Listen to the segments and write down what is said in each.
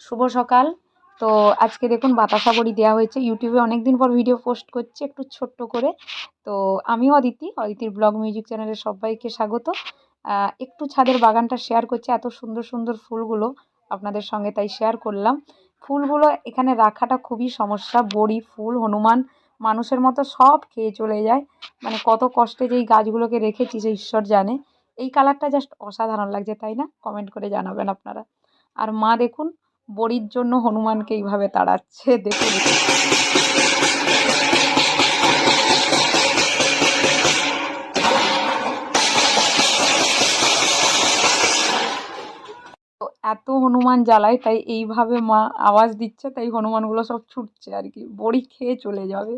শুভ সকাল। তো আজকে দেখুন বাতাসা বড়ি দেওয়া হয়েছে। ইউটিউবে অনেক দিন পর ভিডিও পোস্ট করছি একটু ছোট্ট করে। তো আমিও অদিতির ব্লগ মিউজিক চ্যানেলে সবাইকে স্বাগত। একটু ছাদের বাগানটা শেয়ার করছি, এত সুন্দর সুন্দর ফুলগুলো আপনাদের সঙ্গে তাই শেয়ার করলাম। ফুলগুলো এখানে রাখাটা খুবই সমস্যা। বড়ি, ফুল, হনুমান মানুষের মতো সব খেয়ে চলে যায়। মানে কত কষ্টে যে এই গাছগুলোকে রেখেছি সে ঈশ্বর জানে। এই কালারটা জাস্ট অসাধারণ লাগছে, তাই না? কমেন্ট করে জানাবেন আপনারা। আর মা দেখুন বড়ির জন্য হনুমানকে এইভাবে তাড়াচ্ছে, দেখুন। তো এত হনুমান জ্বালায় তাই এইভাবে মা আওয়াজ দিচ্ছে, তাই হনুমানগুলো সব ছুটছে আর কি, বড়ি খেয়ে চলে যাবে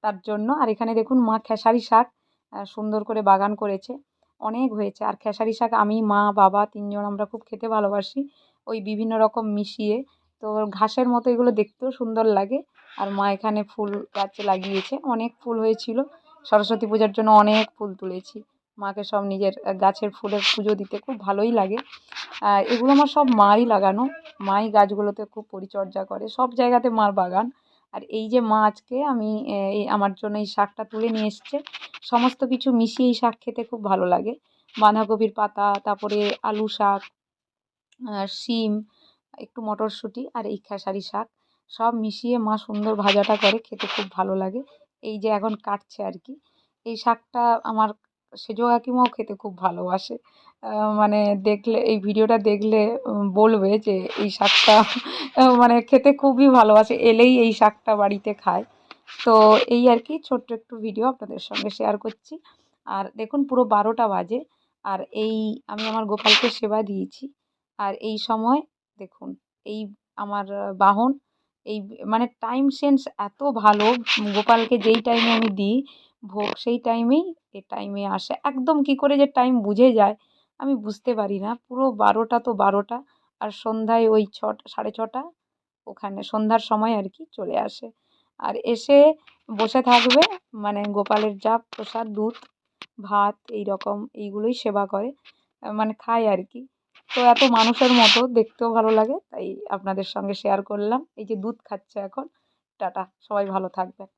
তার জন্য। আর এখানে দেখুন মা খেসারি শাক সুন্দর করে বাগান করেছে, অনেক হয়েছে। আর খেসারি শাক আমি, মা, বাবা তিনজন আমরা খুব খেতে ভালোবাসি, ওই বিভিন্ন রকম মিশিয়ে। তো ঘাসের মতো এগুলো দেখতেও সুন্দর লাগে। আর মা এখানে ফুল গাছ লাগিয়েছে, অনেক ফুল হয়েছিল। সরস্বতী পূজার জন্য অনেক ফুল তুলেছি। মাকে সব নিজের গাছের ফুলের পুজো দিতে খুব ভালোই লাগে। এগুলো আমার সব মাই লাগানো। মাই গাছগুলোতে খুব পরিচর্যা করে, সব জায়গাতে মার বাগান। আর এই যে মা আজকে এই আমার জন্য এই শাকটা তুলে নিয়ে এসছে। সমস্ত কিছু মিশিয়ে এই শাক খেতে খুব ভালো লাগে। বাঁধাকপির পাতা, তারপরে আলু শাক, শিম, একটু মটরশুঁটি আর এই খেসারি শাক সব মিশিয়ে মা সুন্দর ভাজাটা করে, খেতে খুব ভালো লাগে। এই যে এখন কাটছে আর কি। এই শাকটা আমার সেজ কাকিমাও খেতে খুব ভালোবাসে। মানে দেখলে, এই ভিডিওটা দেখলে বলবে যে এই শাকটা মানে খেতে খুবই ভালোবাসে, এলেই এই শাকটা বাড়িতে খায়। তো এই আর কি ছোট্ট একটু ভিডিও আপনাদের সঙ্গে শেয়ার করছি। আর দেখুন পুরো 12টা বাজে। আর এই আমি আমার গোপালকে সেবা দিয়েছি। আর এই সময় দেখুন এই আমার বাহন, এই মানে টাইম সেন্স এত ভালো। গোপালকে যেই টাইমে আমি দিই ভোগ, সেই টাইমেই টাইমে আসে একদম। কি করে যে টাইম বুঝে যায় আমি বুঝতে পারি না। পুরো 12টা তো 12টা, আর সন্ধ্যায় ওই 6টা, 6:30 ওখানে সন্ধ্যার সময় আর কি চলে আসে। আর এসে বসে থাকবে, মানে গোপালের যা প্রসাদ, দুধ, ভাত, এই রকম এইগুলোই সেবা করে, মানে খায় আর কি। তো এত মানুষের মতো দেখতেও ভালো লাগে, তাই আপনাদের সঙ্গে শেয়ার করলাম। এই যে দুধ খাচ্ছে এখন। টাটা, সবাই ভালো থাকবেন।